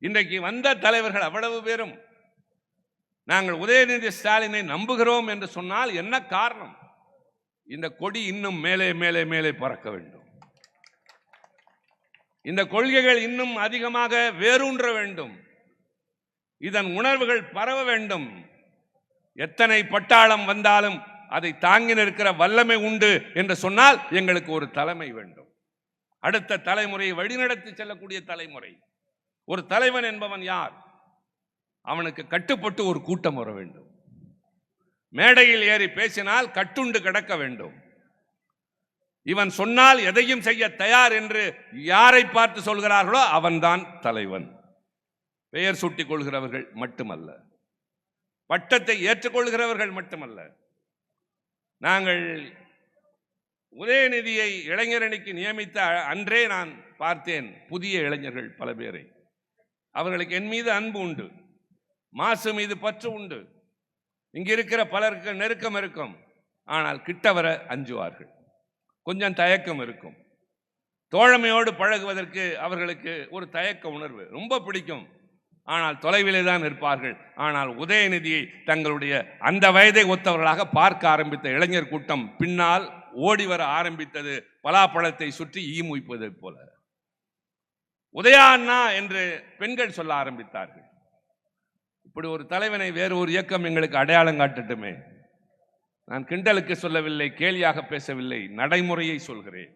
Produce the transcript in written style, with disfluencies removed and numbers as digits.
இன்றைக்கு வந்த தலைவர்கள் அவ்வளவு பேரும் நாங்கள் உதயநிதி ஸ்டாலினை நம்புகிறோம் என்று சொன்னால் என்ன காரணம்? இந்த கொடி இன்னும் மேலே மேலே மேலே பறக்க வேண்டும். இந்த கொள்கைகள் இன்னும் அதிகமாக வேரூன்ற வேண்டும். இதன் உணர்வுகள் பரவ வேண்டும். எத்தனை பட்டாளம் வந்தாலும் அதை தாங்கி நிற்கிற வல்லமை உண்டு என்று சொன்னால் எங்களுக்கு ஒரு தலைமை வேண்டும். அடுத்த தலைமுறையை வழிநடத்தி செல்லக்கூடிய தலைமுறை. ஒரு தலைவன் என்பவன் யார்? அவனுக்கு கட்டுப்பட்டு ஒரு கூட்டம் வர வேண்டும். மேடையில் ஏறி பேசினால் கட்டுண்டு கிடக்க வேண்டும். இவன் சொன்னால் எதையும் செய்ய தயார் என்று யாரை பார்த்து சொல்கிறார்களோ அவன்தான் தலைவன். பெயர் சூட்டிக் கொள்கிறவர்கள் மட்டுமல்ல, பட்டத்தை ஏற்றுக்கொள்கிறவர்கள் மட்டுமல்ல. நாங்கள் உதயநிதியை இளைஞரணிக்கு நியமித்த அன்றே நான் பார்த்தேன் புதிய இளைஞர்கள் பல பேரை. அவர்களுக்கு என் மீது அன்பு உண்டு, மாசு மீது பற்று உண்டு. இங்க இருக்கிற பலருக்கு நெருக்கம் இருக்கும், ஆனால் கிட்ட வர அஞ்சுவார்கள். கொஞ்சம் தயக்கம் இருக்கும். தோழமையோடு பழகுவதற்கு அவர்களுக்கு ஒரு தயக்க உணர்வு ரொம்ப பிடிக்கும். ஆனால் தொலைவிலே தான் இருப்பார்கள். ஆனால் உதயநிதியை தங்களுடைய அந்த வயதை ஒத்தவர்களாக பார்க்க ஆரம்பித்த இளைஞர் கூட்டம் பின்னால் ஓடி வர ஆரம்பித்தது பலாப்பழத்தை சுற்றி ஈ முய்ப்பதை போல. உதயா அண்ணா என்று பெண்கள் சொல்ல ஆரம்பித்தார்கள். இப்படி ஒரு தலைவனை வேறு ஒரு இயக்கம் எங்களுக்கு அடையாளம் காட்டட்டுமே. நான் கிண்டலுக்கு சொல்லவில்லை, கேலியாக பேசவில்லை, நடைமுறையை சொல்கிறேன்.